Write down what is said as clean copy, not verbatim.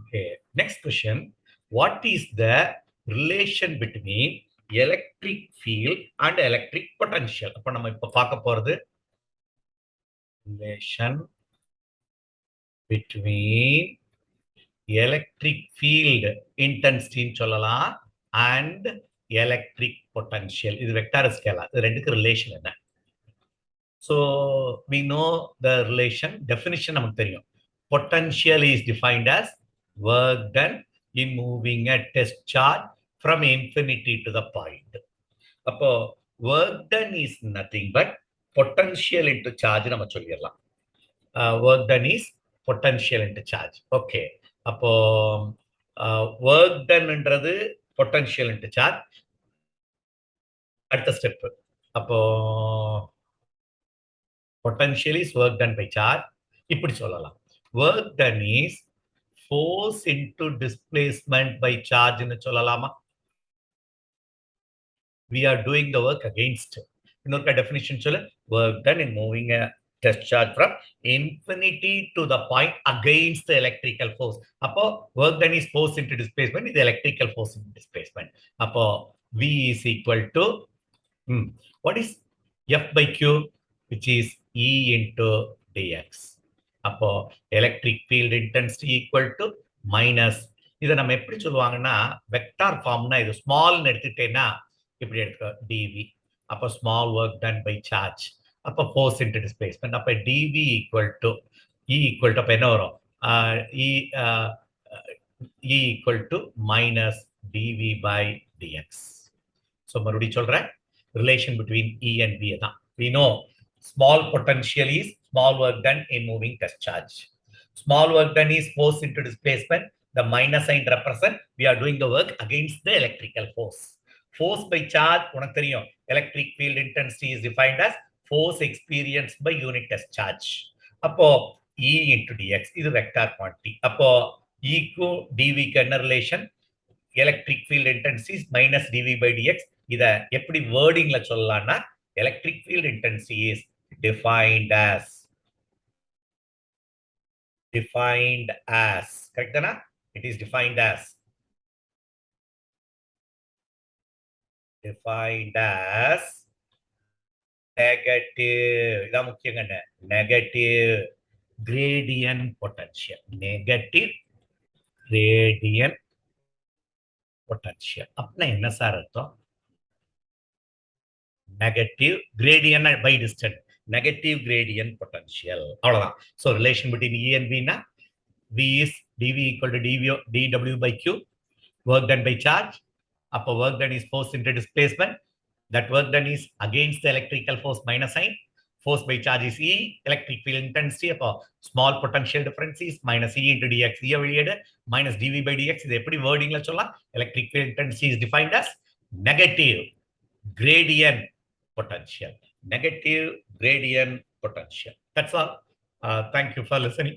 Okay. Next question. What is the relation between electric field and electric potential? அப்ப நம்ம இப்ப பார்க்க போறது relation between electric field intensity சொல்லலாம் and electric potential. இது வெக்டார் ஸ்கேலார். இது ரெண்டுக்கு ரிலேஷன் என்ன? So we know the relation definition நமக்கு தெரியும். Potential is defined as work done in moving a test charge from infinity to the point. அப்போ work done is nothing but potential into charge நம்ம சொல்லிடலாம். Work done is potential into charge. Okay. அப்போ work doneன்றது potential into charge. அடுத்த step. அப்போ potential is work done by charge. இப்படி சொல்லலாம். Work done is force into displacement by charge ன்னு சொல்லலாமா? We are doing the work against. இன்னொரு definition சொல்லு. Work done in moving a test charge from infinity to the point against the electrical force. அப்போ work done is force into displacement, இது electrical force into displacement. அப்போ V is equal to what is F by Q, which is E into dx. அப்போ electric field intensity equal to minus. இதை நம்ம எப்படி சொல்லுவாங்கன்னா vector ஃபார்ம்னா இது ஸ்மால்னு எடுத்துட்டேன்னா இப்படி எடுத்துக்கோ dv. அப்போ small work done by charge. அப்போ ஃபோர்ஸ் இன்டு டிஸ்பிளேஸ்மெண்ட். அப்போ dv equal to E equal to அப்போ என்ன வரும்? E equal to minus dv by dx. So மறுபடியும் சொல்றேன், relation between E and V தான். We know small potential is small work done in moving test charge. Small work done is force into displacement. The minus sign represent we are doing the work against the electrical force. Force by charge, உனக்கு தெரியும், electric field intensity is defined as force experienced by unit test charge. அப்போ E into dx, இது vector quantity. அப்போ E க்கு dv க்கு என்ன relation? Electric field intensity is minus dv by dx. இத எப்படி வேர்டிங்ல சொல்லலாம்னா electric field intensity is defined as correct தானா? It is defined as negative. இதான் முக்கியங்க, negative gradient potential. Negative gradient potential. அப்படின்னா என்ன சார் அர்த்தம்? negative gradient by distance, negative gradient potential. அவ்வளவுதான். So relation between E and V னா V is dv equal to dw by q, work done by charge. அப்போ work done is force into displacement. That work done is against the electrical force minus sign. Force by charge is E, electric field intensity. அப்போ small potential difference is minus E into dx. E வெளியேடு minus dv by dx. இது எப்படி வேர்டிங்ல சொல்லலாம்? Electric field intensity is defined as negative gradient potential. Negative gradient potential. That's all. Thank you for listening.